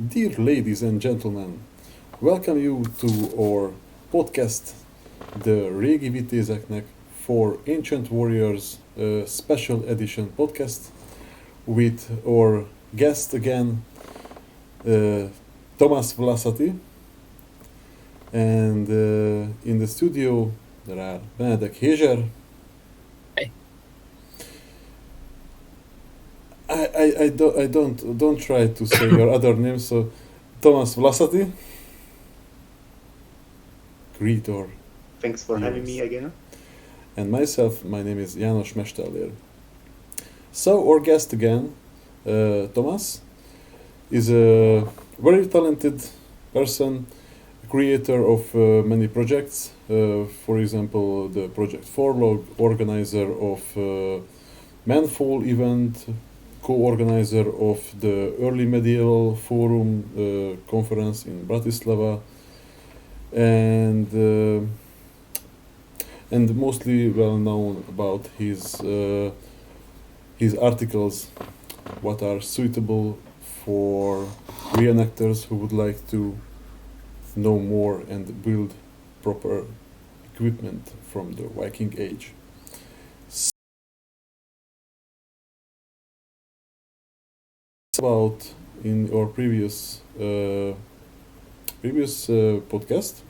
Dear ladies and gentlemen, welcome you to our podcast, the Régi Vitézeknek for Ancient Warriors special edition podcast with our guest again, Tomáš Vlasatý. And in the studio there are Benedek. Hey. I don't try to say your other name, so Tomáš Vlasatý. Greetor. Thanks for having me again. And myself, my name is János Mesterlér. So our guest again, Tomáš, is a very talented person, creator of many projects. For example, the Projekt Forlőg, organizer of Manfall event, co-organizer of the Early Medieval Forum conference in Bratislava, and mostly well known about his articles, what are suitable for reenactors who would like to know more and build proper equipment from the Viking Age. About in our previous podcast,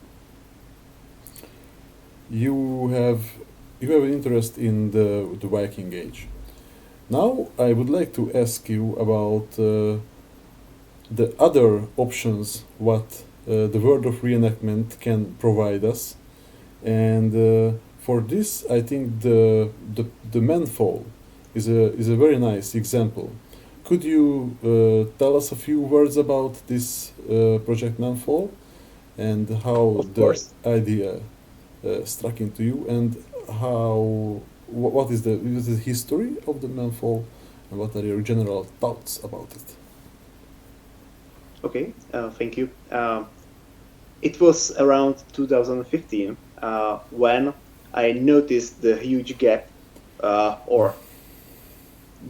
you have an interest in the Viking Age. Now I would like to ask you about the other options what the world of reenactment can provide us, and for this I think the Manfall is a very nice example. Could you tell us a few words about this project Manfall and how the idea struck into you, and what is the history of the Manfall, and what are your general thoughts about it? Okay, thank you. It was around 2015 when I noticed the huge gap, or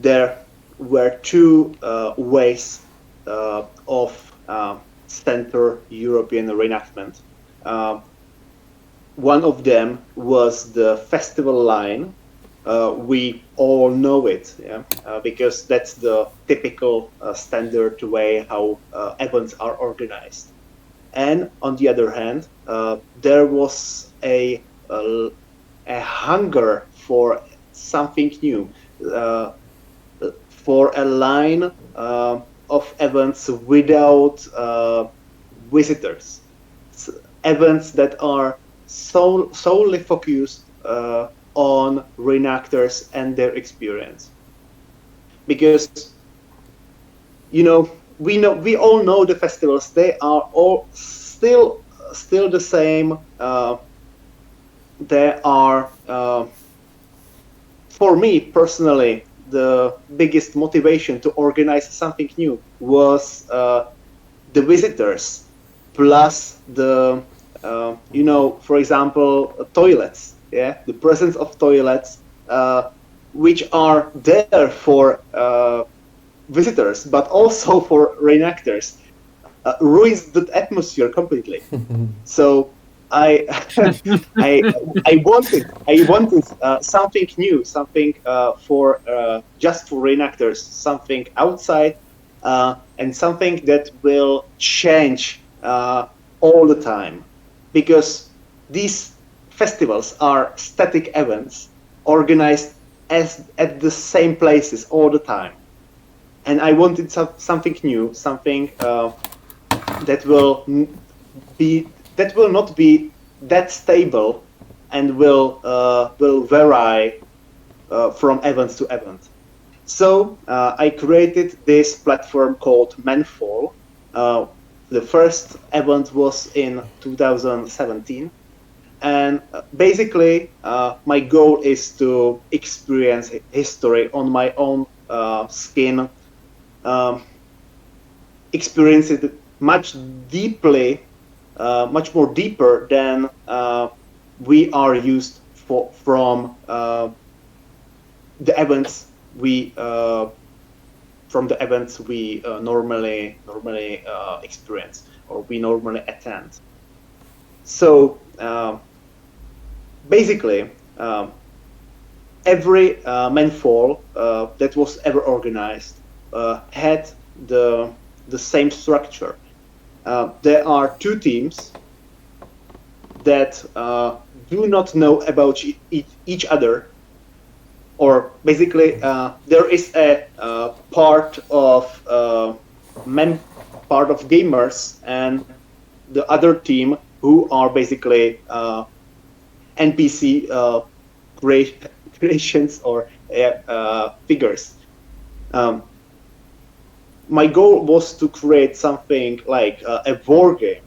there were two ways of Central European reenactment. One of them was the festival line. We all know it, because that's the typical standard way how events are organized. And on the other hand, there was a hunger for something new, for a line of events without visitors, events that are solely focused on reenactors and their experience. Because we all know the festivals. They are all still the same. They are, for me personally, the biggest motivation to organize something new was the visitors, plus the for example, toilets. The presence of toilets, which are there for visitors, but also for reenactors, ruins the atmosphere completely. So I wanted something new, something for just for reenactors, something outside, and something that will change all the time, because these festivals are static events organized at the same places all the time, and I wanted something new, something that will not be that stable and will vary from event to event. So I created this platform called Manfall. The first event was in 2017, and basically my goal is to experience history on my own skin, experience it much more deeper than we are used from the events we from the events we normally experience or we normally attend. So basically, every Manfall that was ever organized had the same structure. There are two teams that do not know about each other, or basically there is a part of gamers and the other team who are basically NPC creations or figures. My goal was to create something like a war game.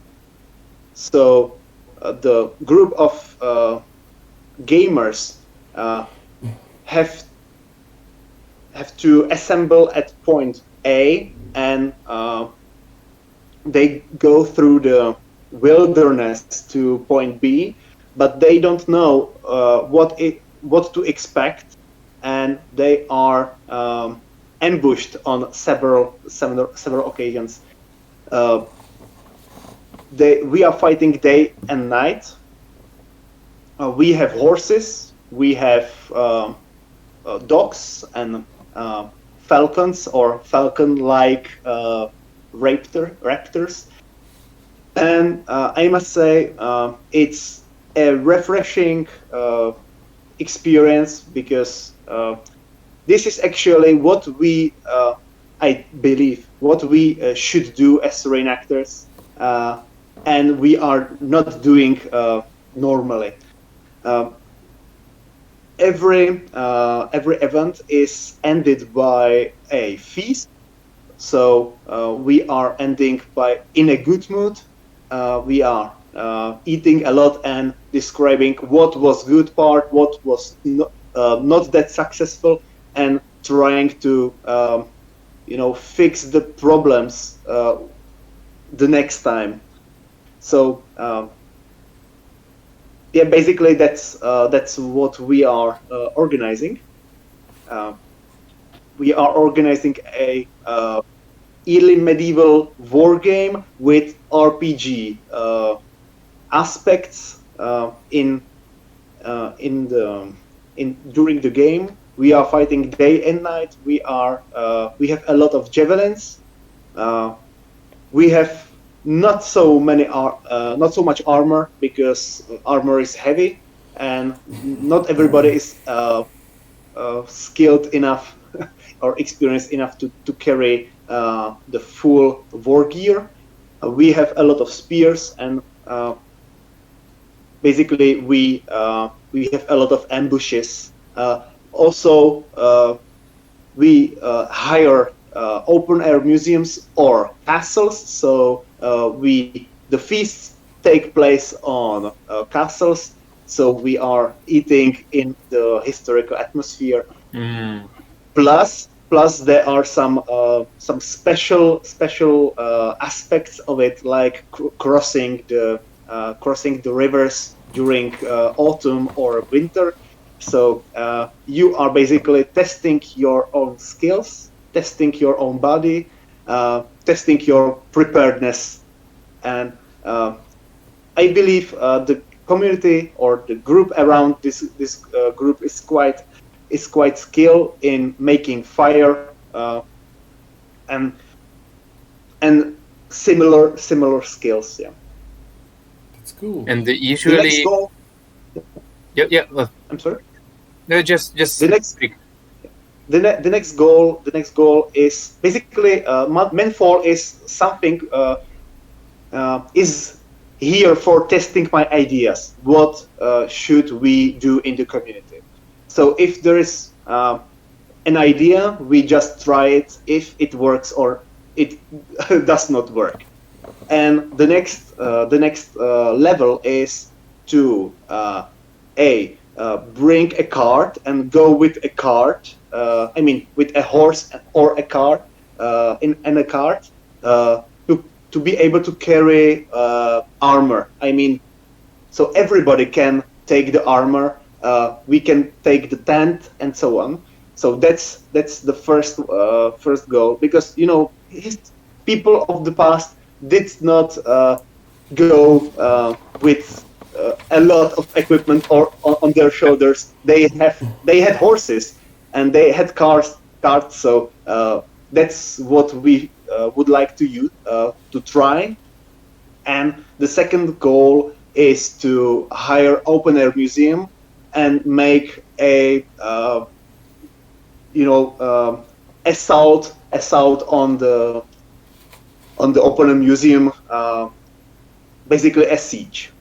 So the group of gamers have to assemble at point A, and they go through the wilderness to point B, but they don't know what to expect, and they are ambushed on several occasions. We are fighting day and night. We have horses, we have dogs and falcons or falcon-like raptors. And I must say it's a refreshing experience, because this is actually what we, I believe, what we should do as reenactors, and we are not doing normally. Every event is ended by a feast, so we are ending in a good mood. We are eating a lot and describing what was good part, what was not that successful, and trying to fix the problems the next time. So basically that's what we are organizing. We are organizing a early medieval war game with RPG aspects during the game. We are fighting day and night. We have a lot of javelins. We have not so much armor, because armor is heavy, and not everybody is skilled enough or experienced enough to carry the full war gear. We have a lot of spears, and basically we have a lot of ambushes. Also, we hire open air museums or castles. So the feasts take place on castles. So we are eating in the historical atmosphere. Mm. Plus there are some special aspects of it, like crossing the rivers during autumn or winter. So you are basically testing your own skills, testing your own body, testing your preparedness, and I believe the community or the group around this group is quite skilled in making fire and similar skills. Yeah, That's cool. And usually, I'm sorry. No, just the next. The next goal is basically Manfall is something is here for testing my ideas. What should we do in the community? So if there is an idea, we just try it. If it works or it does not work, and the next level is to bring a cart and go with a cart. With a horse or a cart in a cart to be able to carry armor. So everybody can take the armor. We can take the tent and so on. So that's the first goal, because people of the past did not go with a lot of equipment or on their shoulders. They had horses and they had carts. So that's what we would like to use to try. And the second goal is to hire open air museum and make a assault on the open air museum, basically a siege.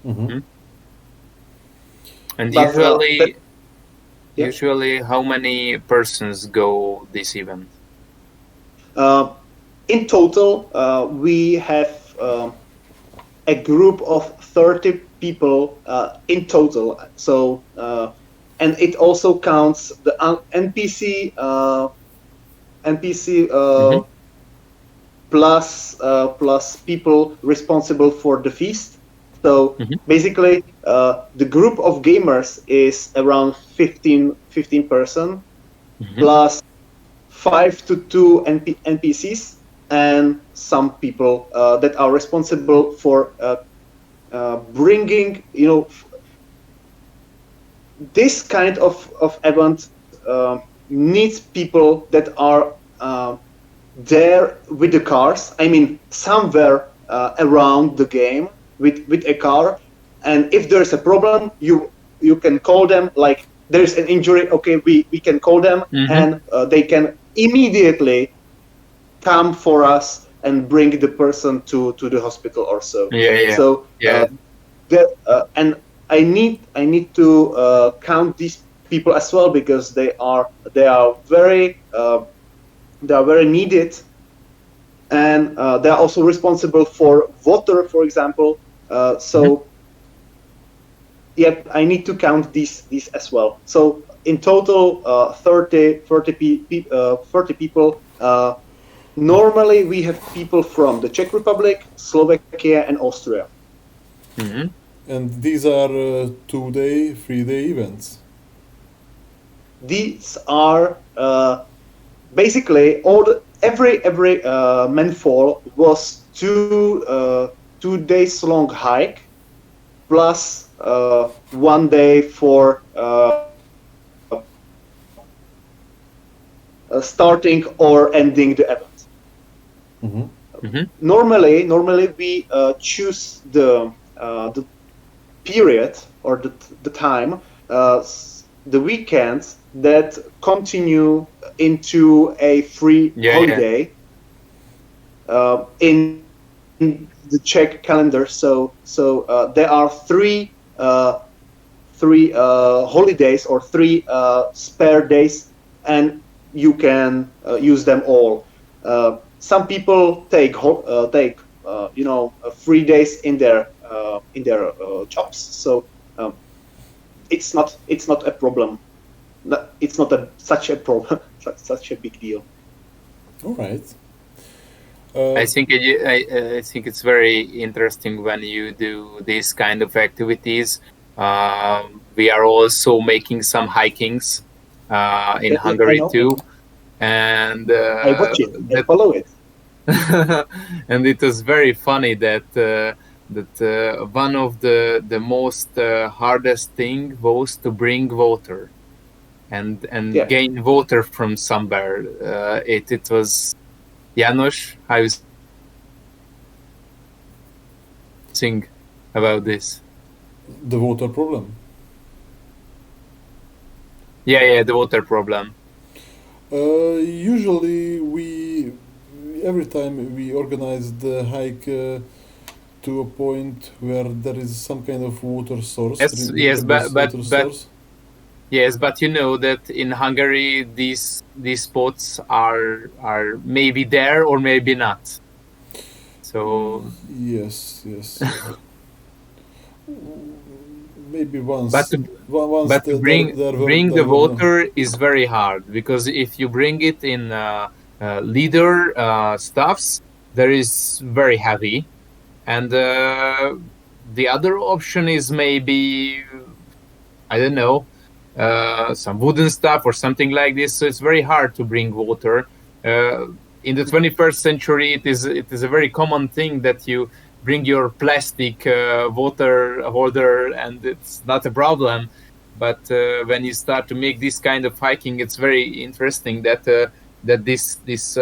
Mm-hmm. And But, usually, how many persons go this event? In total, we have a group of 30 people in total. So, and it also counts the NPC plus people responsible for the feast. So basically, the group of gamers is around 15 person, plus 5 to 2 NPCs, and some people that are responsible for bringing, this kind of event needs people that are there with the cars. I mean, somewhere around the game with a car, and if there's a problem, you can call them. Like, there's an injury, okay, we can call them, and they can immediately come for us and bring the person to the hospital or so. So and I need to count these people as well, because they are very needed, and they are also responsible for water, for example. So I need to count these as well. So in total, 30 people. Normally we have people from the Czech Republic, Slovakia, and Austria. And these are 2-day, 3-day events. These are basically every Manfall was 2 days long hike, plus 1 day for starting or ending the event. Normally we choose the period or the time, the weekends that continue into a free holiday in the Czech calendar. So there are three holidays or 3 spare days, and you can use them all. Some people take 3 days in their jobs, so it's not a problem. It's not such a problem, such a big deal. All right. I think it's very interesting when you do these kind of activities. We are also making some hikings in Hungary too, and I watch it. I follow it. And it was very funny that one of the most hardest thing was to bring water and gain water from somewhere. It was János. How you think about this? The water problem. Yeah, the water problem. Usually every time we organize the hike to a point where there is some kind of water source. Yes, but you know that in Hungary these spots are maybe there or maybe not. So yes. Maybe once. But to bring the water is very hard, because if you bring it in leather stuffs, there is very heavy, and the other option is maybe, I don't know, some wooden stuff or something like this. So it's very hard to bring water. In the 21st century, it is a very common thing that you bring your plastic water holder, and it's not a problem. But when you start to make this kind of hiking, it's very interesting that this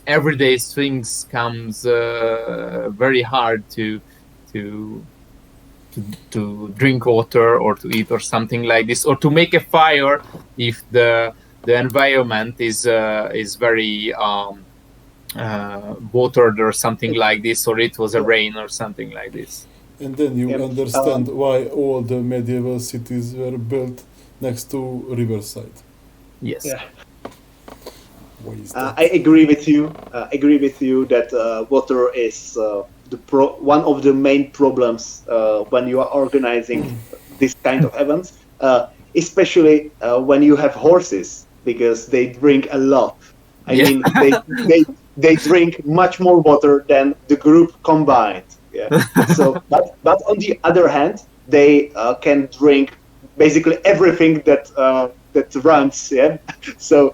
everyday things comes very hard to drink water or to eat or something like this, or to make a fire if the environment is very watered or something like this, or it was a rain or something like this. And then you understand why all the medieval cities were built next to riverside. Yes. Yeah. Why is that? I agree with you. That water is one of the main problems when you are organizing this kind of events, especially when you have horses, because they drink a lot. I mean, they drink much more water than the group combined. Yeah. So, but on the other hand, they can drink basically everything that runs. Yeah. So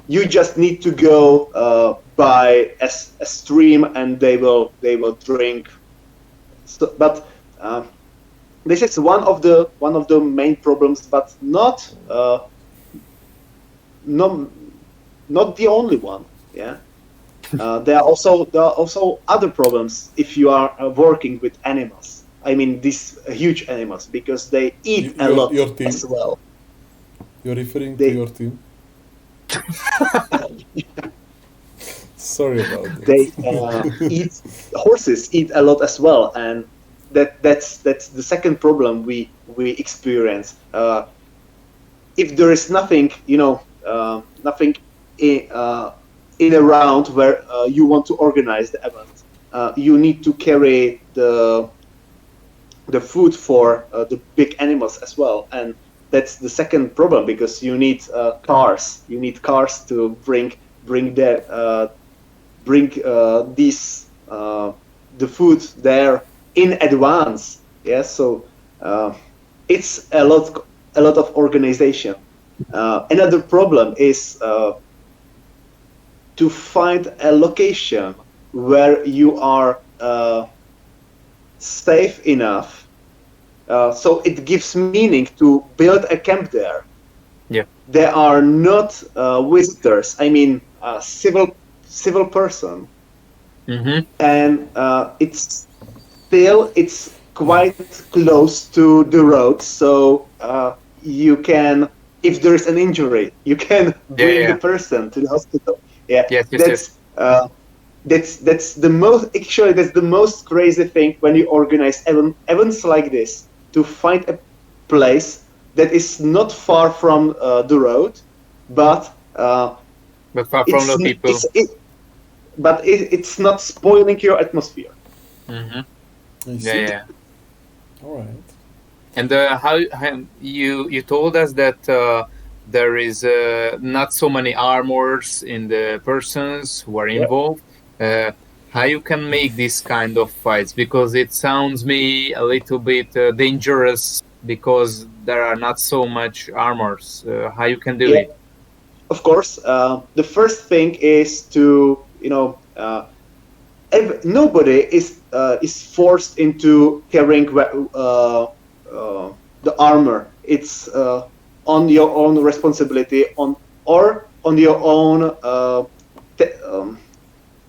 you just need to go by a stream, and they will drink. So, but this is one of the main problems, but not the only one. Yeah. There are also other problems if you are working with animals. I mean, these huge animals, because they eat a lot as well. You're referring to your team? Sorry about that. Horses eat a lot as well, and that's the second problem we experience. If there is nothing, nothing in around where you want to organize the event, you need to carry the food for the big animals as well, and that's the second problem, because you need cars. You need cars to bring the food there in advance. Yeah, so it's a lot of organization. Another problem is to find a location where you are safe enough, so it gives meaning to build a camp there. Yeah, there are not visitors. I mean, civil person, and it's quite close to the road, so you can, if there is an injury, you can bring the person to the hospital. Yeah, that's the most crazy thing when you organize events like this, to find a place that is not far from the road, but far from the people. It's not spoiling your atmosphere. Yeah. All right. And how you told us that there is not so many armors in the persons who are involved. How you can make this kind of fights? Because it sounds me a little bit dangerous, because there are not so much armors. How you can do it? Of course, the first thing is to nobody is forced into carrying the armor. It's on your own responsibility, on your own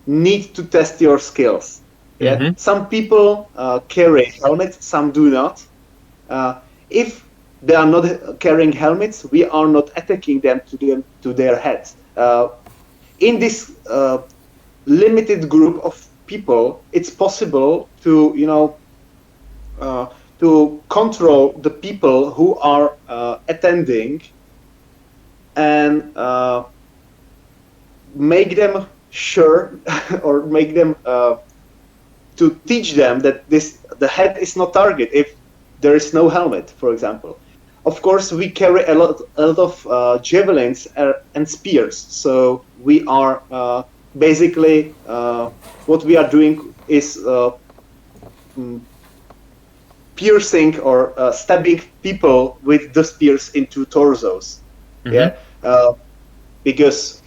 need to test your skills. Yeah, some people carry helmets, some do not. If they are not carrying helmets, we are not attacking them to their heads. In this limited group of people, it's possible to to control the people who are attending, and make them sure or make them to teach them that the head is not target if there is no helmet, for example. Of course, we carry a lot of javelins and spears, so we are basically what we are doing is piercing or stabbing people with the spears into torsos. Yeah, because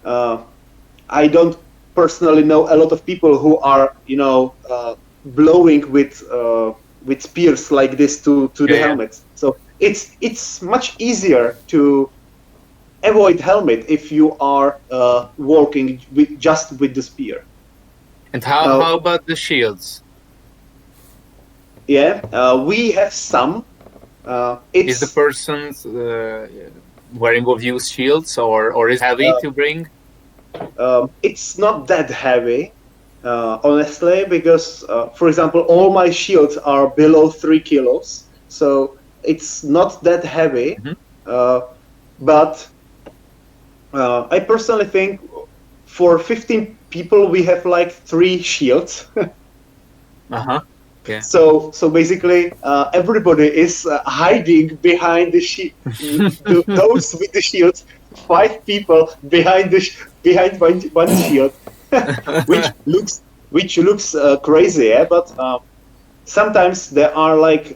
I don't personally know a lot of people who are, blowing with spears like this to the helmets. So it's much easier to avoid helmet if you are walking just with the spear. And how about the shields? Yeah, we have some. Is the person's wearing of use shields or is heavy to bring? It's not that heavy, honestly, because, for example, all my shields are below 3 kilos, so it's not that heavy. But I personally think for 15 people we have like 3 shields. Yeah. So basically, everybody is hiding behind the those with the shields. 5 people behind one shield, which looks crazy. Yeah? But sometimes there are like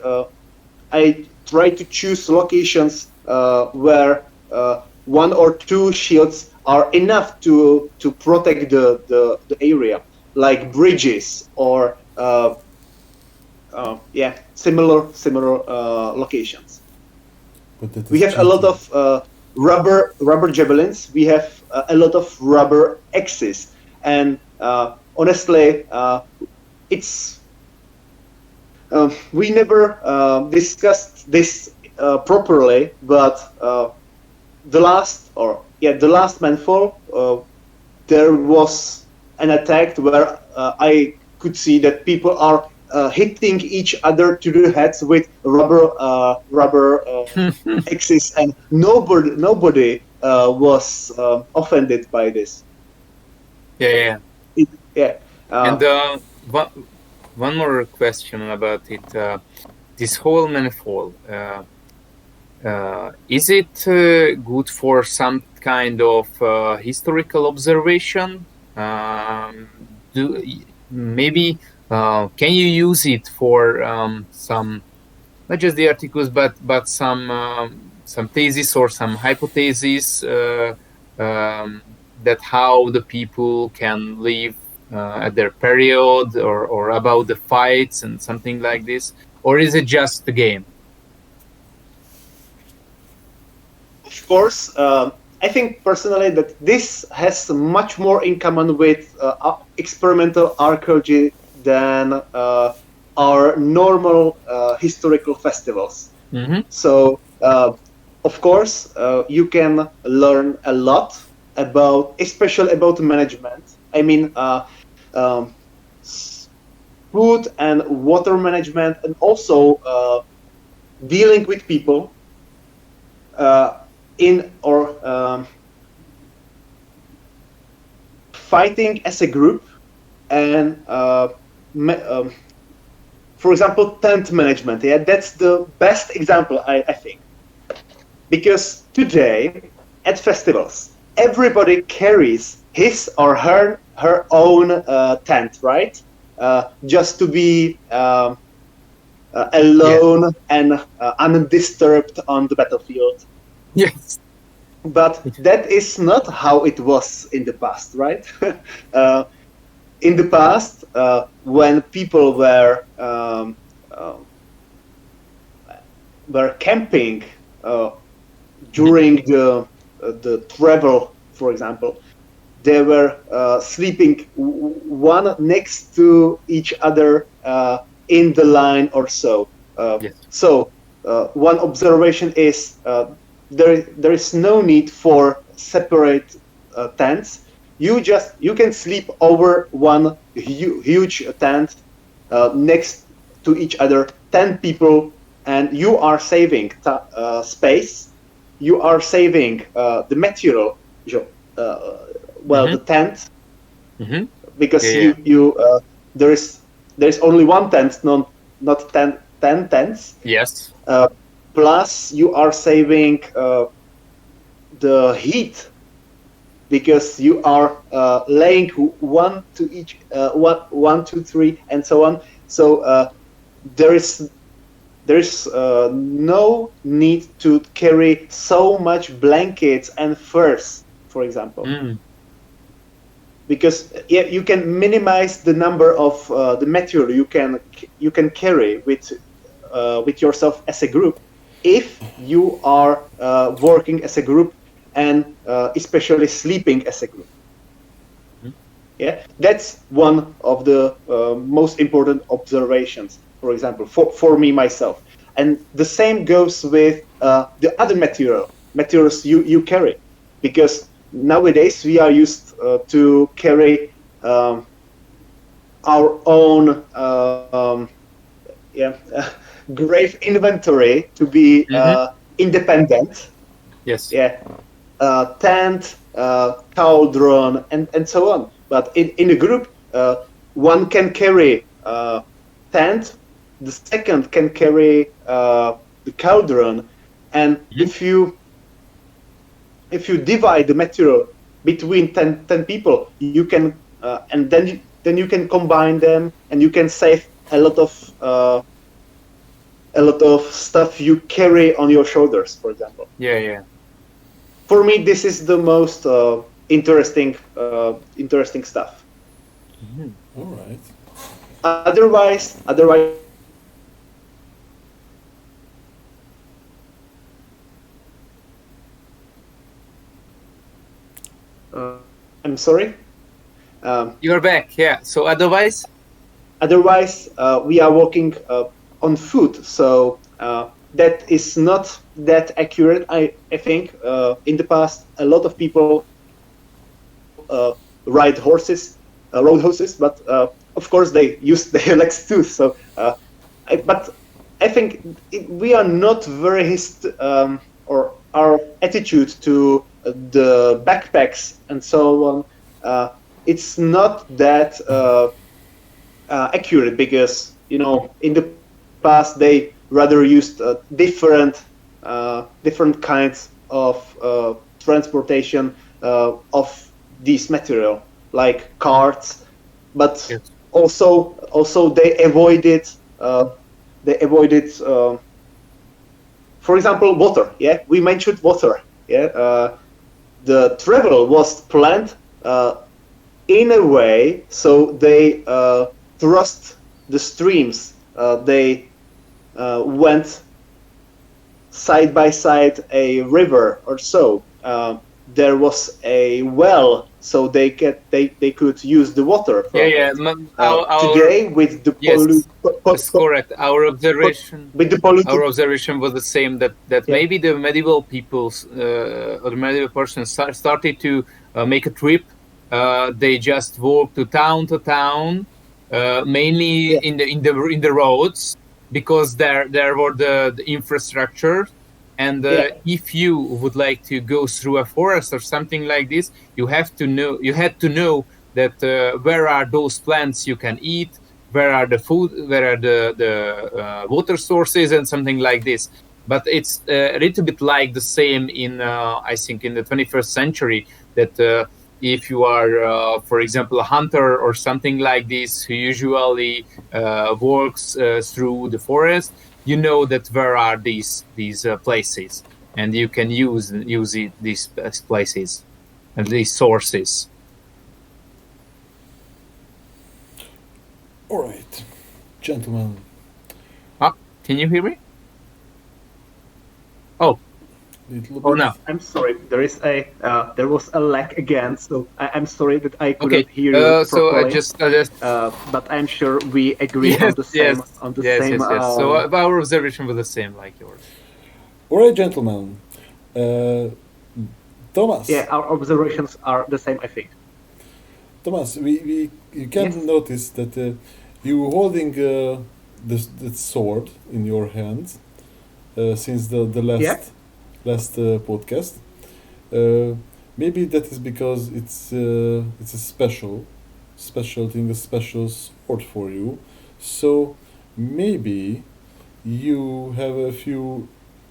I try to choose locations where 1 or 2 shields are enough to protect the area, like bridges or similar locations. We have a lot of rubber javelins. We have a lot of rubber axes, and honestly, it's we never discussed this properly. But the last Manfall, there was an attack where I could see that people are hitting each other to the heads with rubber axes, and nobody was offended by this. Yeah. And one more question about it. This whole Manfall, is it good for some kind of historical observation? Maybe can you use it for some, not just the articles, but some thesis or some hypotheses that how the people can live at their period or about the fights and something like this, or is it just the game? Of course, I think personally that this has much more in common with experimental archaeology than our normal historical festivals. So, of course, you can learn a lot especially about management. I mean, food and water management, and also dealing with people fighting as a group, and for example, tent management. Yeah, that's the best example, I think, because today at festivals everybody carries his or her own tent, right? Just to be alone and undisturbed on the battlefield. Yes. But that is not how it was in the past, right? In the past, when people were camping during the travel, for example, they were sleeping one next to each other in the line or so. Yes. So one observation is there is no need for separate tents. You can sleep over one huge tent next to each other, 10 people, and you are saving space. You are saving the material, the tent, because there is only one tent, not 10 tents. Yes. Plus, you are saving the heat, because you are laying one, two, three, and so on. So there is there's no need to carry so much blankets and furs, for example. Because you can minimize the number of the material you can carry with yourself as a group if you are working as a group and especially sleeping as a group. Yeah, that's one of the most important observations, for example, for me myself. And the same goes with the other materials you carry, because nowadays we are used to carry our own grave inventory to be independent. Yes. Yeah, tent, cauldron, and so on. But in a group, one can carry tent, the second can carry the cauldron, and if you divide the material between 10 people, you can and then you can combine them, and you can save a lot of stuff you carry on your shoulders, for example. Yeah. For me, this is the most interesting stuff. All right. Otherwise. I'm sorry. You're back. Yeah. So otherwise, we are working on food. So that is not that accurate. I think in the past a lot of people ride horses, rode horses, but of course they use their legs too. So, but I think we are not very or our attitude to the backpacks and so on. It's not that accurate, because in the past they rather used different kinds of transportation of this material, like carts, but yes. also they avoided for example, water. Yeah, we mentioned water. Yeah, the travel was planned in a way so they crossed the streams. They went side by side a river or so. There was a well, so they could use the water. Yeah. Today with the that's correct. Our observation was the same, that maybe the medieval peoples or the medieval persons started to make a trip. They just walked to town, mainly in the roads, because there were the infrastructure. And if you would like to go through a forest or something like this, you had to know that where are those plants you can eat, where are the food, where are the water sources, and something like this. But it's a little bit like the same in I think in the 21st century, that if you are, for example, a hunter or something like this, who usually walks through the forest, you know that where are these places, and you can use these places and these sources. All right, gentlemen. Can you hear me? Oh. No. I'm sorry. There was a lag again, so I'm sorry that I couldn't hear you so properly. I just but I'm sure we agree on the same. Yes. So our observation was the same like yours. All right, gentlemen. Thomas. Yeah, our observations are the same, I think. Thomas, you can notice that you holding the sword in your hand since the last podcast. Maybe that is because it's a special thing, a special sword for you. So maybe you have a few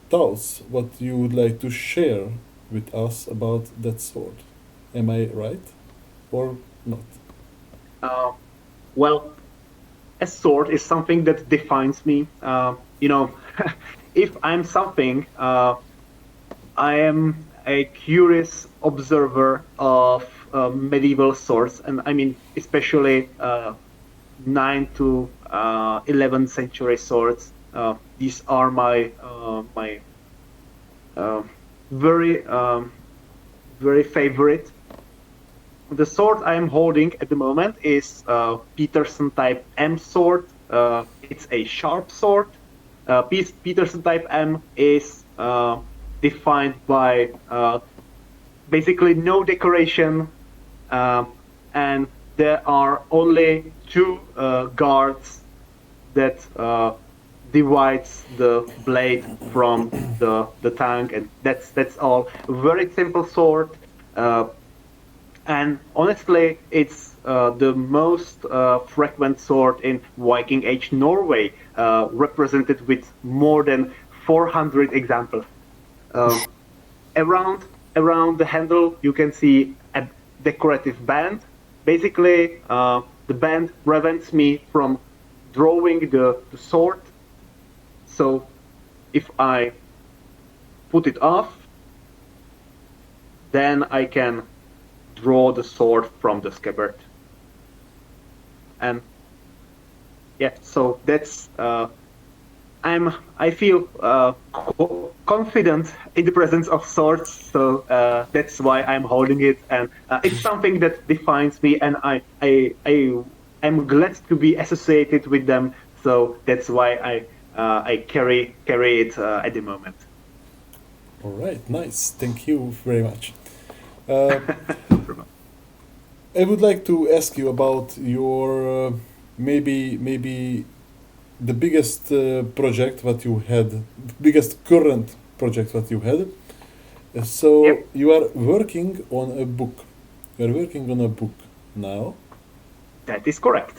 thoughts what you would like to share with us about that sword. Am I right or not? Well, a sword is something that defines me. if I'm something, I am a curious observer of medieval swords, and I mean especially 9 to 11th century swords. These are my very very favorite. The sword I am holding at the moment is Peterson Type M sword. It's a sharp sword. Peterson Type M is defined by basically no decoration, and there are only 2 guards that divides the blade from the tongue, and that's all. Very simple sword, and honestly, it's the most frequent sword in Viking Age Norway, represented with more than 400 examples. Around the handle, you can see a decorative band. Basically, the band prevents me from drawing the sword. So if I put it off, then I can draw the sword from the scabbard. And yeah, so that's I feel confident in the presence of swords, so that's why I'm holding it, and it's something that defines me, and I'm glad to be associated with them. So that's why I carry it at the moment. All right, nice. Thank you very much. I would like to ask you about your maybe the biggest project that you had, biggest current project that you had. So Yep. you are working on a book. You are working on a book now. That is correct.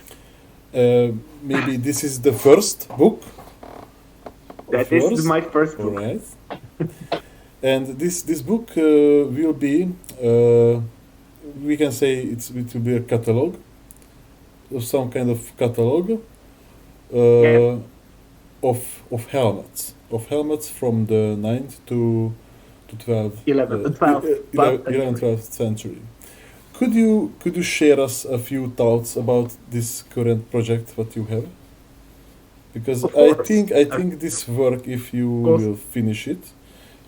Maybe this is the first book. That of is yours? my first All book. right. And this book will be, we can say it will be a catalog, some kind of catalog Yeah. of helmets from the 9th to 12th, 11th, 12th century. Could you share us a few thoughts about this current project that you have? Because Of I course. think this work, if you course. will finish it,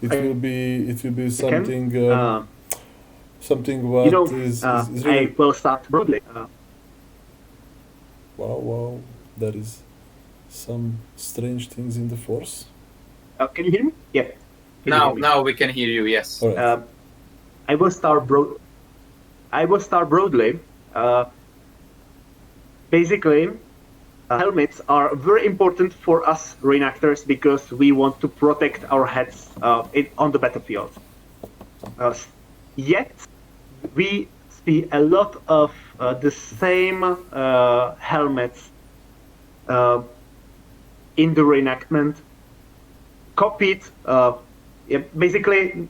it I- will be I can. something something what is I really will start broadly. wow. There is some strange things in the force. Can you hear me? Yeah. Can you hear me? Now we can hear you. Yes. All right. I will start broadly. Basically, helmets are very important for us reenactors because we want to protect our heads on the battlefield. Yet, we see a lot of the same helmets in the reenactment, copied. Basically,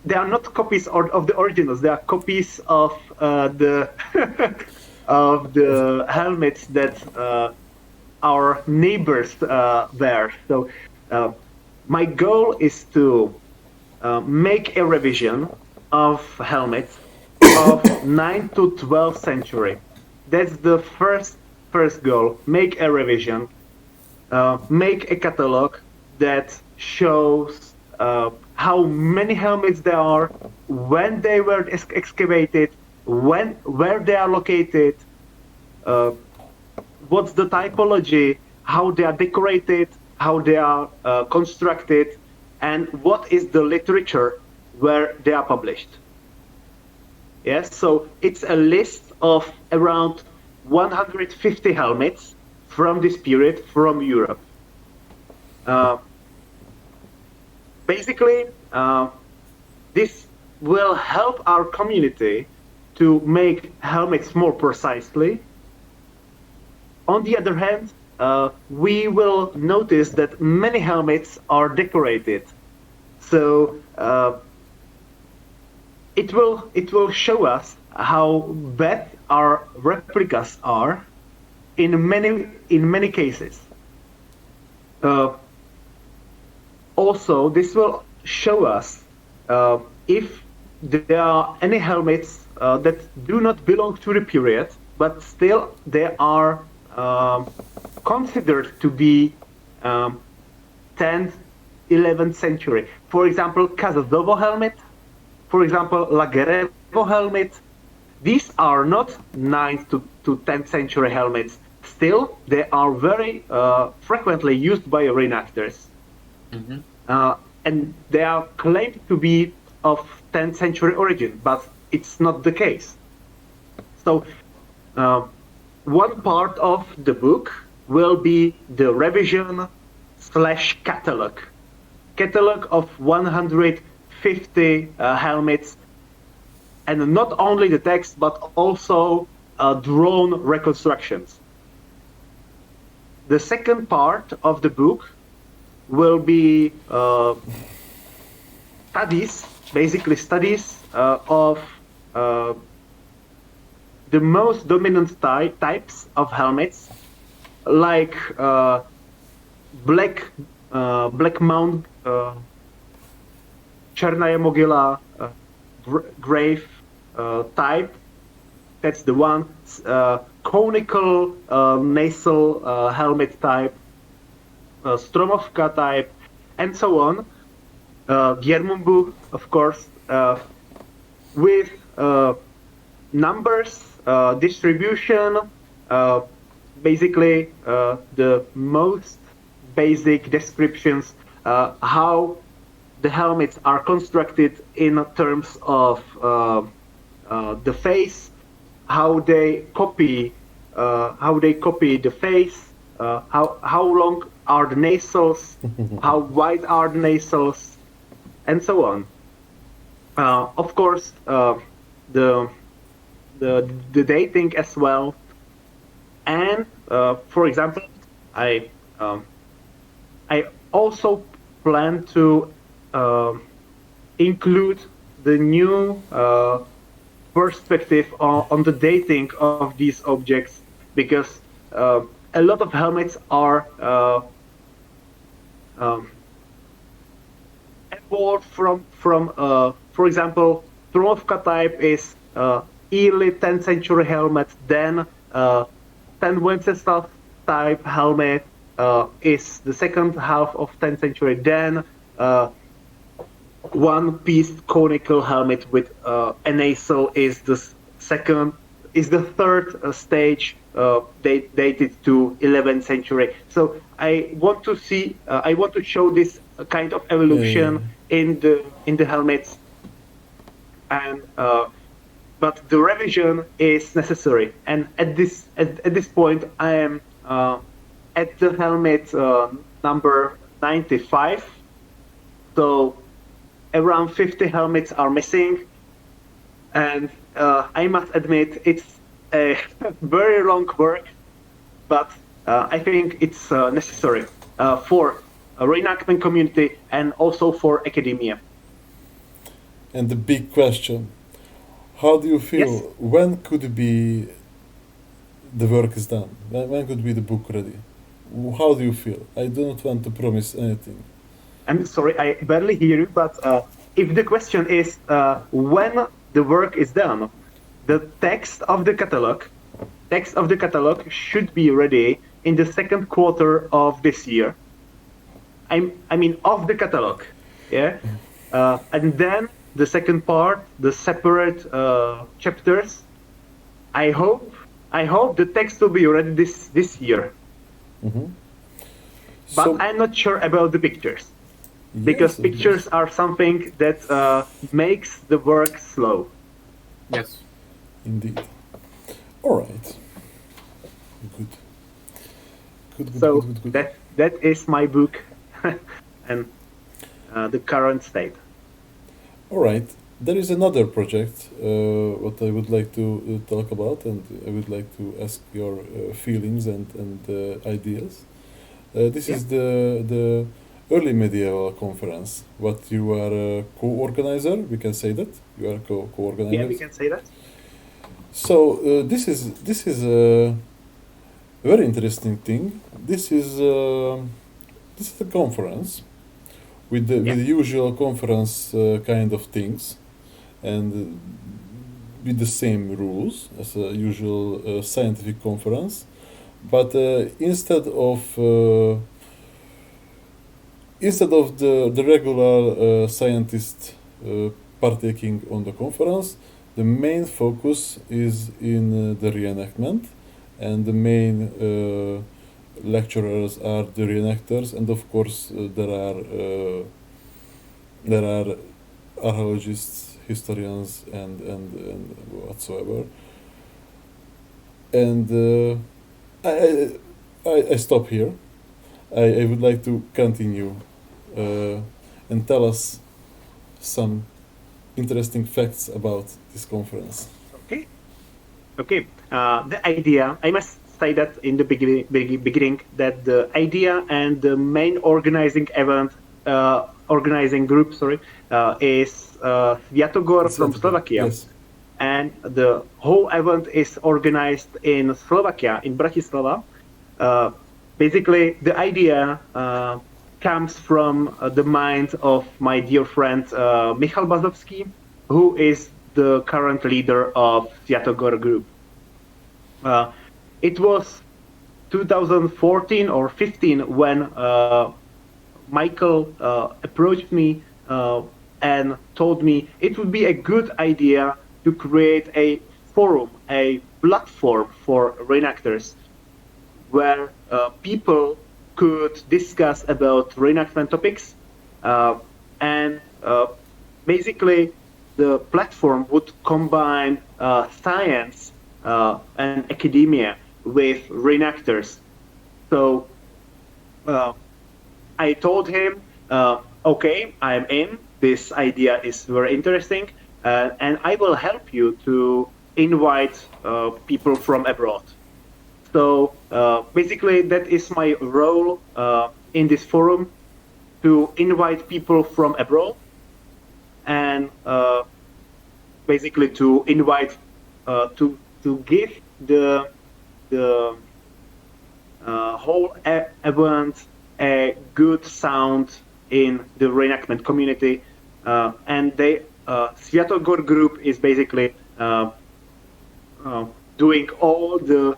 they are not copies of the originals. They are copies of the of the helmets that our neighbors wear. So, my goal is to make a revision of helmets of 9th to 12th century. That's the first goal. Make a revision. Make a catalog that shows how many helmets there are, when they were excavated, where they are located, what's the typology, how they are decorated, how they are constructed, and what is the literature where they are published. Yes, so it's a list of around 150 helmets from this period from Europe. Basically, this will help our community to make helmets more precisely. On the other hand, we will notice that many helmets are decorated. So it will show us how bad our replicas are in many cases. also this will show us if there are any helmets that do not belong to the period, but still they are considered to be 10th, 11th century. For example, Doba helmet, for example, Lagerevo helmet. These are not 9th to 10th century helmets. Still, they are very frequently used by reenactors. And they are claimed to be of 10th century origin, but it's not the case. So one part of the book will be the revision / catalog of 150 helmets, and not only the text, but also drawn reconstructions. The second part of the book will be studies of the most dominant types of helmets, like black mount, Černá mogila, grave type. That's the one. Conical nasal helmet type, Stromovka type, and so on. Gjermundbu, of course, with numbers, distribution, basically the most basic descriptions, how the helmets are constructed in terms of the face, how they copy the face, how long are the nasals, how wide are the nasals, and so on. Of course, the dating as well, and for example, I also plan to include the new perspective on the dating of these objects, because a lot of helmets are evolved from for example, Stromovka type is early 10th century helmet, then 10 Wenceslas type helmet is the second half of 10th century, then one-piece conical helmet with a nasal is the third stage, dated to 11th century. So I want to show this kind of evolution in the helmets, and but the revision is necessary. And at this point, I am at the helmet number 95. So around 50 helmets are missing, and I must admit it's a very long work, but I think it's necessary for a reenactment community and also for academia. And the big question, how do you feel? Yes. When could be the work is done? When could be the book ready? How do you feel? I do not want to promise anything. I'm sorry, I barely hear you, but if the question is when the work is done, the text of the catalog should be ready in the second quarter of this year. I mean of the catalog, yeah, and then the second part, the separate chapters. I hope the text will be ready this year. Mm-hmm. But So, I'm not sure about the pictures, because yes, pictures are something that makes the work slow. Yes. indeed. All right. Good. So Good. that is my book and the current state. All right. There is another project what I would like to talk about, and I would like to ask your feelings and ideas. This is the early medieval conference. What you are a co-organizer, we can say that you are co-organizer. Yeah, we can say that. So this is a very interesting thing. This is a conference with the usual conference kind of things, and with the same rules as a usual scientific conference, but instead of the regular scientists partaking on the conference, the main focus is in the reenactment, and the main lecturers are the reenactors, and of course there are archaeologists, historians, and whatsoever. And I stop here. I would like to continue and tell us some interesting facts about this conference. Okay. The idea, I must say that in the beginning, that the idea and the main organizing group, is Sviatogor from Slovakia. Yes. And the whole event is organized in Slovakia, in Bratislava. Basically, the idea comes from the mind of my dear friend Michal Bazovský, who is the current leader of Sviatogor group. It was 2014 or 15 when Michael approached me and told me it would be a good idea to create a forum, a platform for reenactors, where people could discuss about reenactment topics, and basically the platform would combine science and academia with reenactors. So I told him, okay, I'm in. This idea is very interesting, and I will help you to invite people from abroad. So basically, that is my role in this forum, to invite people from abroad, and basically to invite to give the whole event a good sound in the reenactment community, and they Sviatogor group is basically doing all the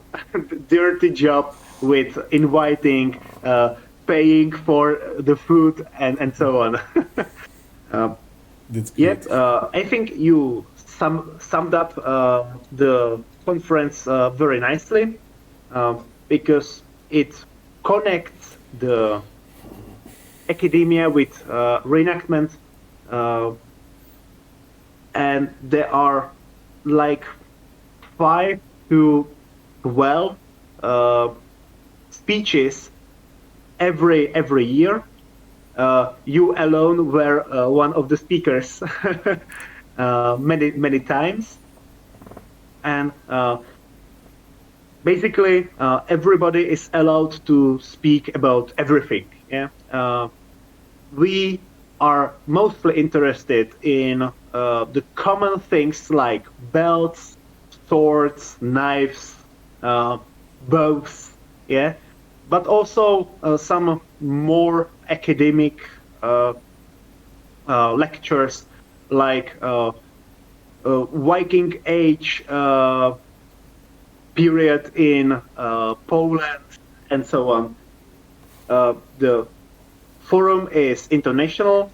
dirty job with inviting, paying for the food, and so on. Yet, I think you summed up the conference very nicely, because it connects the academia with reenactment, and there are like 5 to 12 speeches every year. You alone were one of the speakers many times, and basically everybody is allowed to speak about everything. We are mostly interested in the common things like belts, swords, knives, bows, but also some more academic lectures like Viking Age period in Poland, and so on. The forum is international.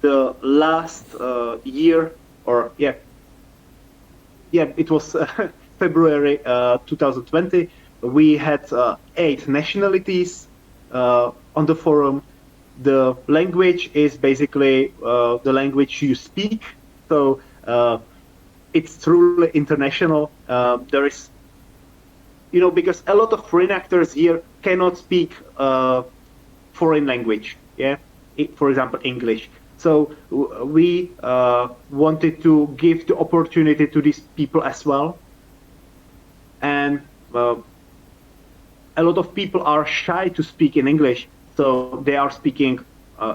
The last year, or it was February 2020. We had 8 nationalities on the forum. The language is basically the language you speak, so it's truly international. There is, because a lot of reenactors here cannot speak foreign language, for example, English. So we wanted to give the opportunity to these people as well. And a lot of people are shy to speak in English, so they are speaking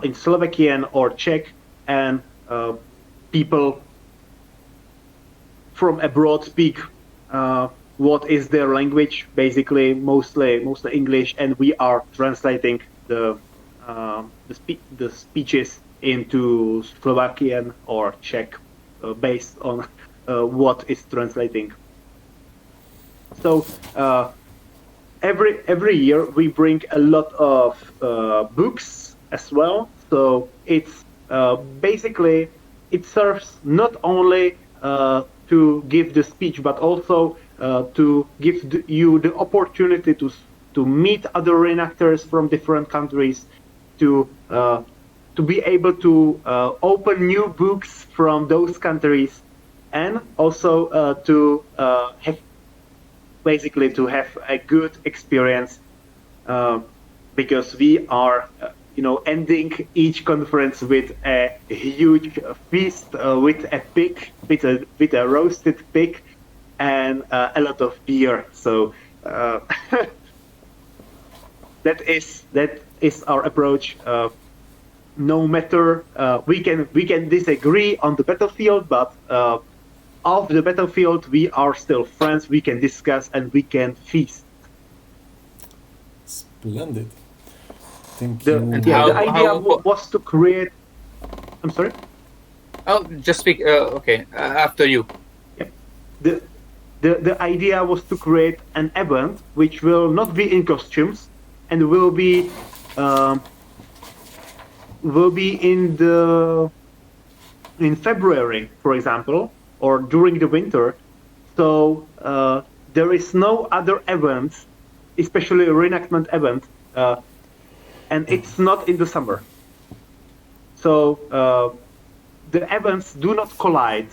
in Slovakian or Czech, and people from abroad speak what is their language, basically mostly English, and we are translating the the speeches into Slovakian or Czech based on what is translating. So every year we bring a lot of books as well. So it's basically it serves not only to give the speech, but also to give you the opportunity to meet other reenactors from different countries, to be able to open new books from those countries, and also to have basically to have a good experience, because we are ending each conference with a huge feast with a pig, with a roasted pig, and a lot of beer. So that is our approach. No matter we can disagree on the battlefield, but off the battlefield we are still friends. We can discuss and we can feast. Splendid. Thank The you. idea was to create. I'm sorry. Oh, just speak. Okay, after you. Yeah. The idea was to create an event which will not be in costumes and will be in February, for example, or during the winter. So there is no other event, especially a reenactment event, and it's not in the summer. So the events do not collide.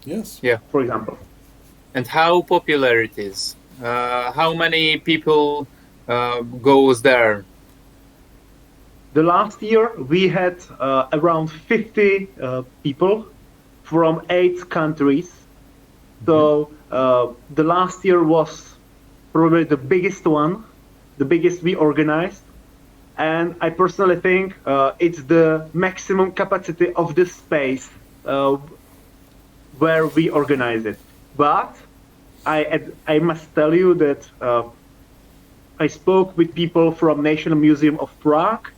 Yes. Yeah. For example. And how popular it is? How many people goes there? The last year we had around 50 people from 8 countries. So the last year was probably the biggest one, the biggest we organized. And I personally think it's the maximum capacity of the space where we organize it. But I must tell you that I spoke with people from National Museum of Prague,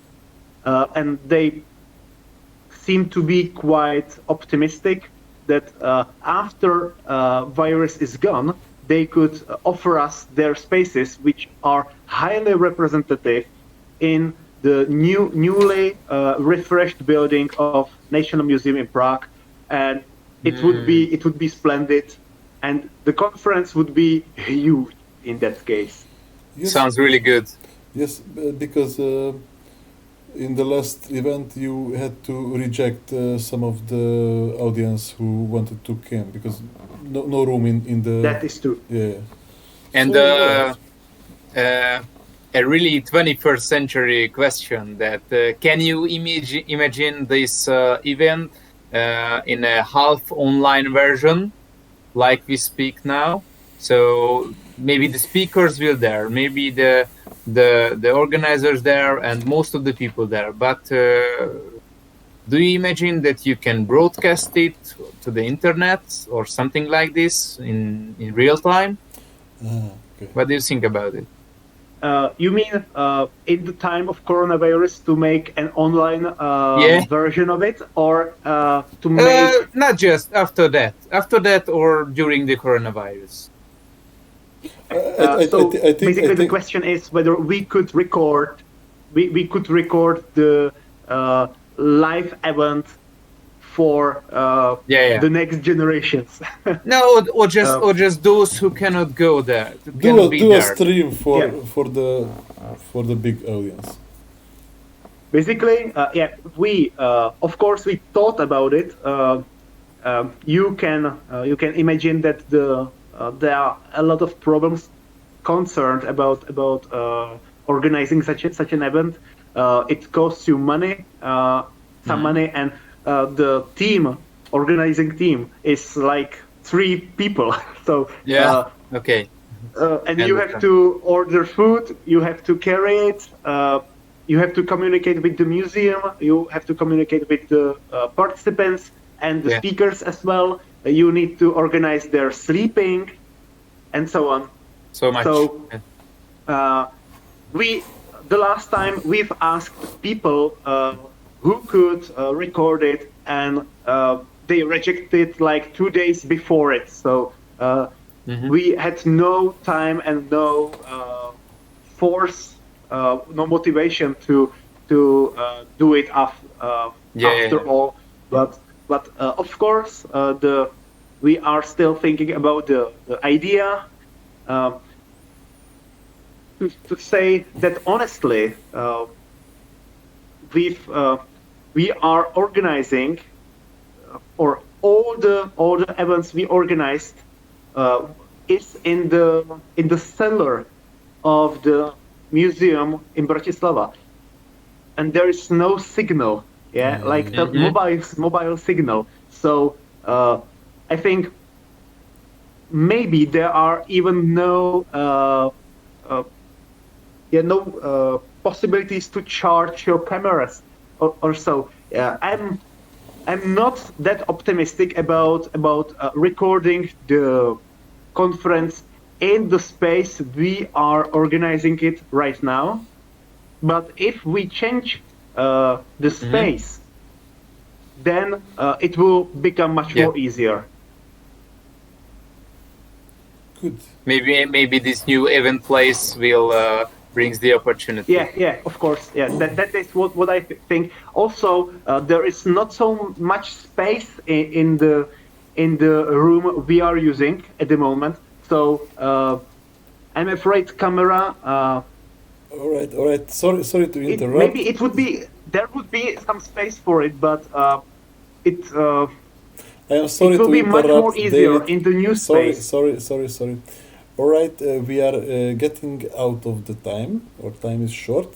and they seem to be quite optimistic that after virus is gone, they could offer us their spaces, which are highly representative in the newly refreshed building of National Museum in Prague, and it would be splendid, and the conference would be huge in that case. Yes. Sounds really good. Yes, because in the last event you had to reject some of the audience who wanted to come because no room in the. That is true. Yeah. And So, a really 21st century question that can you imagine this event in a half online version like we speak now? So maybe the speakers will there, maybe the organizers there, and most of the people there. But do you imagine that you can broadcast it to the internet or something like this in real time? Okay. What do you think about it? You mean in the time of coronavirus to make an online version of it, or to make not just after that or during the coronavirus? I think basically the question is whether we could record the live event for the next generations. No, or just those who cannot go there. Do a stream for the big audience. Basically, we of course we thought about it. You can imagine that there are a lot of problems concerned about organizing such an event. It costs you money, some money, and the organizing team is like 3 people. So okay. And you have to order food, you have to carry it, you have to communicate with the museum, you have to communicate with the participants and the speakers as well. You need to organize their sleeping, and so on. So much. So the last time we've asked people who could record it, and they rejected like 2 days before it. So we had no time and no force, no motivation to do it after all. But of course, we are still thinking about the idea. To say that honestly, we are organizing, or all the events we organized is in the cellar of the museum in Bratislava, and there is no signal, like the mobile signal. So I think maybe there are even no possibilities to charge your cameras or so. I'm not that optimistic about recording the conference in the space we are organizing it right now. But if we change the space, then it will become much more easier. Good. Maybe this new event place will brings the opportunity. Yeah, of course. Yeah, that is what I think. Also, there is not so much space in the room we are using at the moment. So I'm afraid camera. All right. Sorry to interrupt. Maybe there would be some space for it, but it. I am sorry it will to be interrupt, much more easier David. in the new space. Sorry. All right, we are getting out of the time. Our time is short,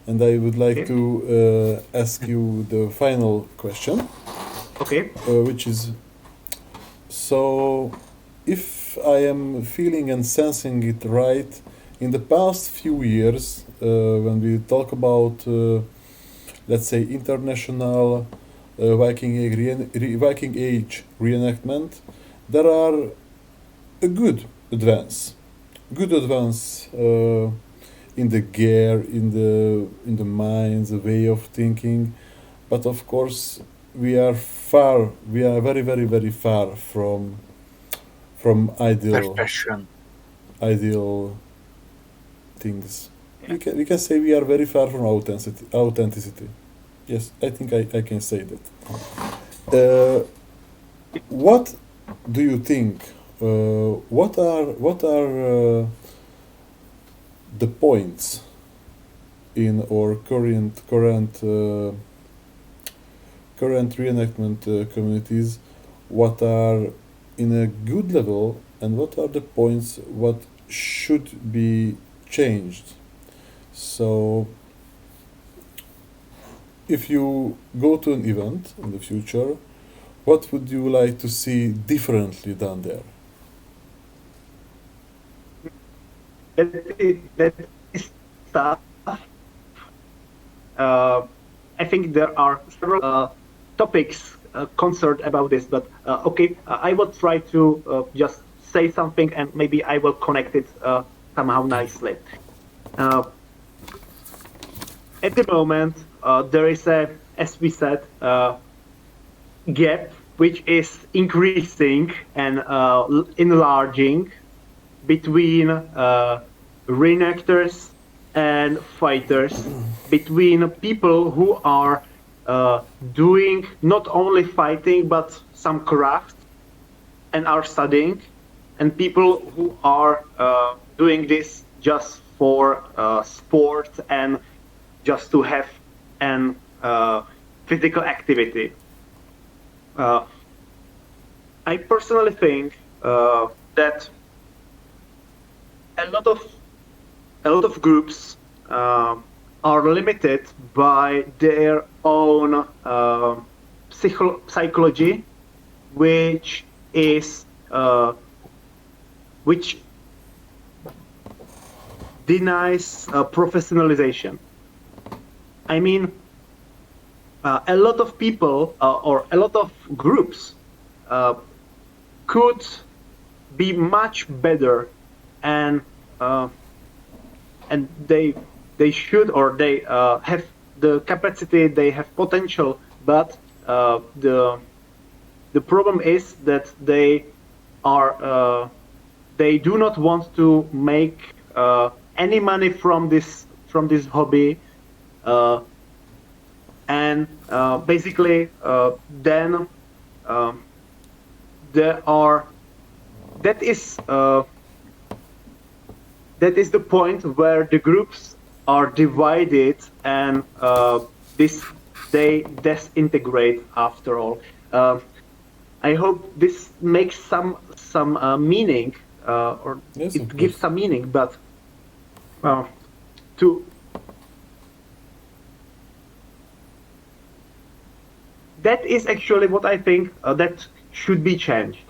and I would like to ask you the final question. Okay. Which is, so if I am feeling and sensing it right, in the past few years, when we talk about, let's say, international Viking Age reenactment, there are a good advance in the gear, in the minds, the way of thinking, but of course we are very, very, very far from ideal things. We can say we are very far from authenticity. Yes, I think I can say that. What do you think? What are the points in our current reenactment communities? What are in a good level, and what are the points what should be changed? So, if you go to an event in the future, what would you like to see differently done there? That is tough. I think there are several topics concerned about this, but I will try to just say something, and maybe I will connect it somehow nicely. At the moment, there is as we said, gap which is increasing and enlarging between reenactors and fighters, between people who are doing not only fighting but some craft and are studying, and people who are doing this just for sport and just to have an physical activity. I personally think that a lot of groups are limited by their own psychology, which denies professionalization. I mean, a lot of people or a lot of groups could be much better, and they they should, or they have the capacity, they have potential, but the problem is that they do not want to make any money from this hobby, and basically then that is the point where the groups are divided, and they disintegrate after all. I hope this makes some meaning, or yes, it gives some meaning, but that is actually what I think that should be changed,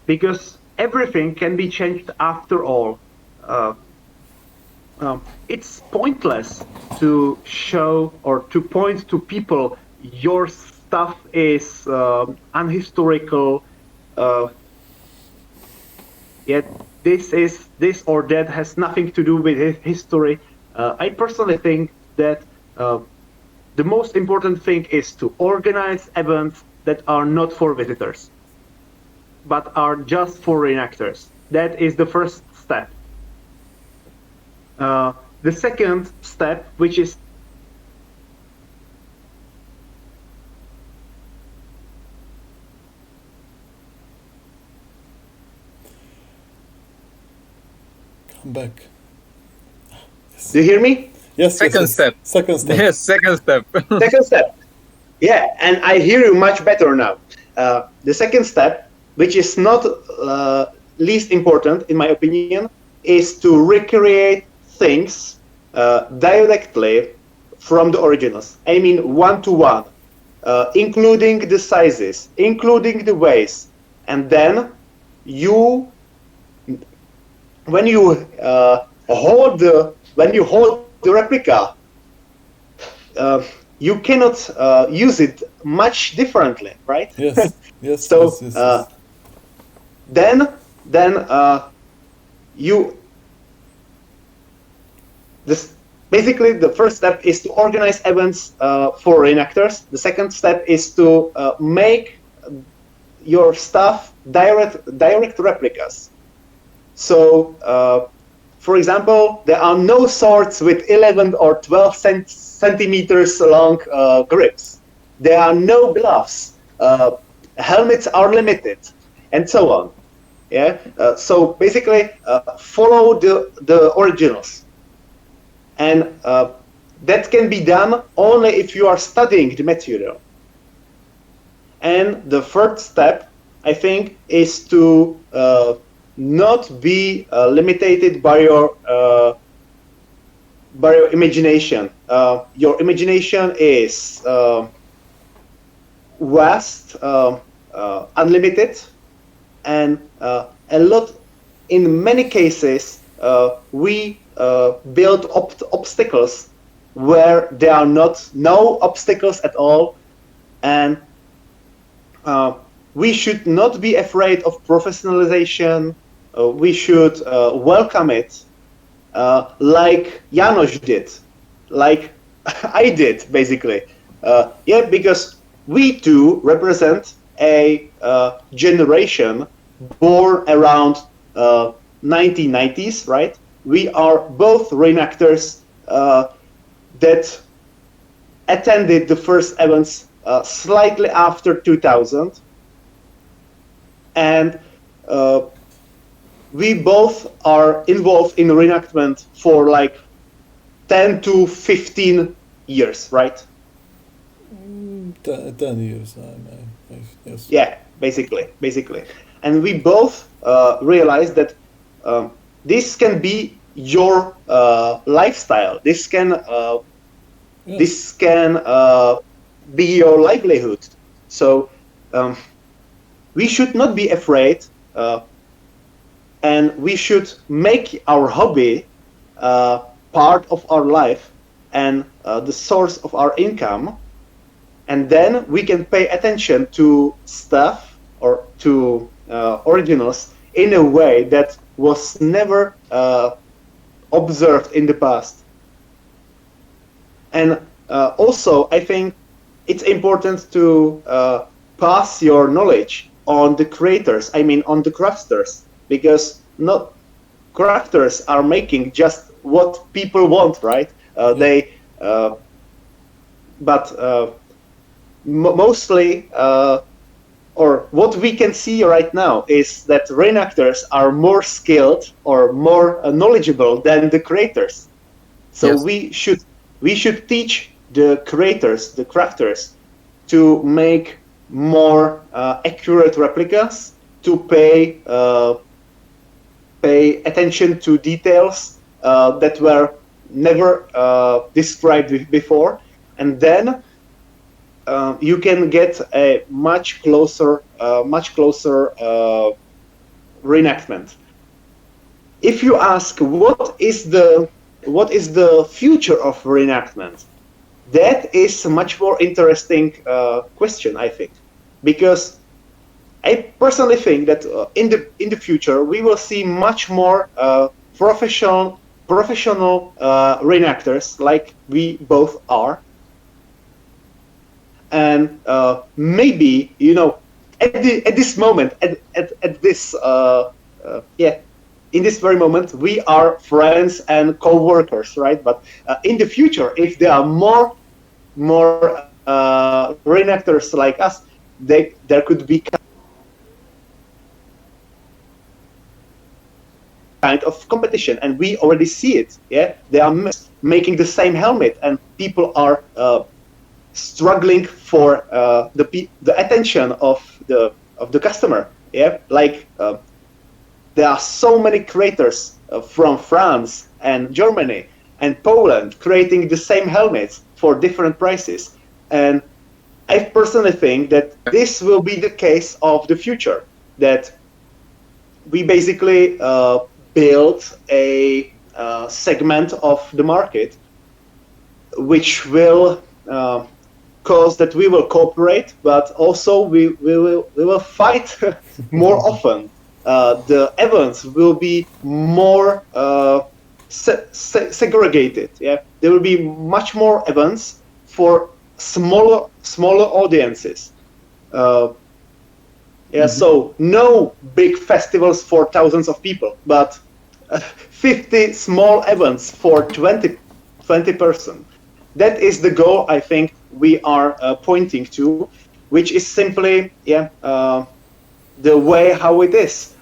because everything can be changed after all. It's pointless to show or to point to people your stuff is unhistorical, yet this or that has nothing to do with history. I personally think that the most important thing is to organize events that are not for visitors, but are just for reenactors. That is the first step. The second step, which is come back. Yes. Do you hear me? Yes. Second step. Second step. Yes, second step. Second step. Yeah, and I hear you much better now. The second step, which is not least important in my opinion, is to recreate things directly from the originals. I mean one-to-one, including the sizes, including the ways, and then when you hold the replica, you cannot use it much differently, right? Yes. Yes. So yes. then basically the first step is to organize events for reenactors. The second step is to make your stuff direct replicas. So for example, there are no swords with 11 or 12 centimeters long grips. There are no gloves. Helmets are limited, and so on. Yeah. So basically, follow the originals, and that can be done only if you are studying the material. And the third step, I think, is to not be limited by your imagination. Your imagination is vast, unlimited, and in many cases we build obstacles where there are no obstacles at all, and we should not be afraid of professionalization. We should welcome it, like Janos did, like I did, basically. Because we too represent a generation born around 1990s, right? We are both reenactors that attended the first events slightly after 2000, and we both are involved in reenactment for like 10 to 15 years, right? 10 years, yes. Yeah, basically. And we both realize that this can be your lifestyle. This can be your livelihood. So we should not be afraid, and we should make our hobby part of our life and the source of our income. And then we can pay attention to stuff or to originals in a way that was never observed in the past. And also, I think it's important to pass your knowledge on the creators, I mean on the crafters, because not crafters are making just what people want, right? Mostly, or what we can see right now is that reenactors are more skilled or more knowledgeable than the creators. So Yes. we should teach the creators, the crafters, to make more accurate replicas, to pay attention to details that were never described before, and then you can get a much closer reenactment. If you ask what is the future of reenactment, that is a much more interesting question, I think, because I personally think that in the future we will see much more professional reenactors like we both are, and maybe at this moment, in this very moment, we are friends and co-workers, right? But in the future, if there are more reenactors like us, there could be kind of competition, and we already see it. Yeah, they are making the same helmet, and people are struggling for the attention of the customer. Yeah, like there are so many creators from France and Germany and Poland creating the same helmets for different prices, and I personally think that this will be the case of the future, that we basically build a segment of the market which will cause that we will cooperate, but also we will fight more often. The events will be more segregated. Yeah, there will be much more events for smaller audiences. So no big festivals for thousands of people, but 50 small events for 20 person. That is the goal I think we are pointing to, which is simply the way how it is.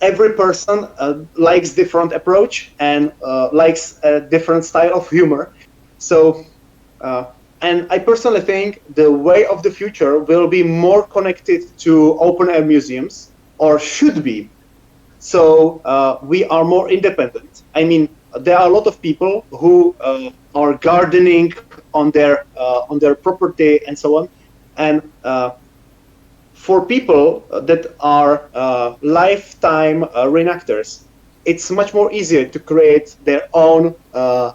Every person likes different approach and likes a different style of humor. So, and I personally think the way of the future will be more connected to open-air museums, or should be. So we are more independent. I mean, there are a lot of people who are gardening on their property and so on, and for people that are lifetime reenactors, it's much more easier to create their own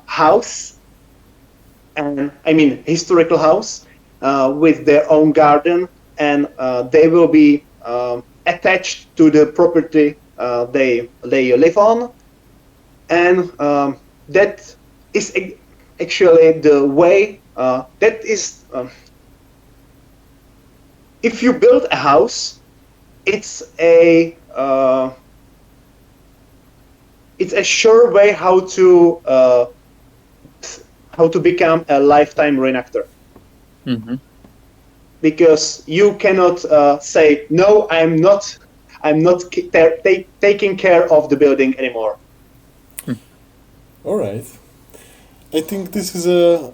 house, and I mean historical house with their own garden, and they will be attached to the property they live on, and that is actually the way that is. If you build a house, it's a sure way how to become a lifetime reenactor. Mm-hmm. Because you cannot say no, I'm not taking care of the building anymore. All right, I think this is a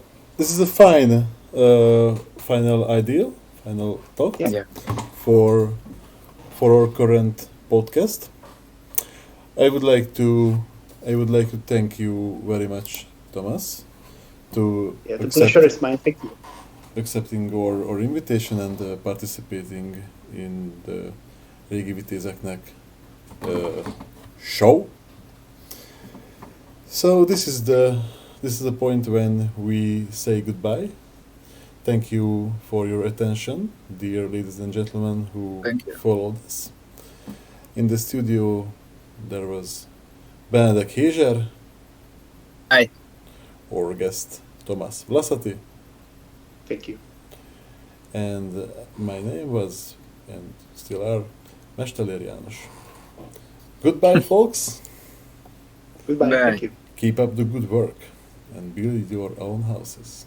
fine final thought for our current podcast. I would like to thank you very much, Tomáš, the pleasure is mine. Thank you. Accepting our invitation and participating in the Régi Vitézeknek show. So this is the point when we say goodbye. Thank you for your attention, dear ladies and gentlemen who followed us. In the studio there was Benedek Hézser. Hi. Our guest, Tomáš Vlasatý. Thank you. And my name was, and still are, Mestelér János. Goodbye, folks. Goodbye. Bye. Thank you. Keep up the good work and build your own houses.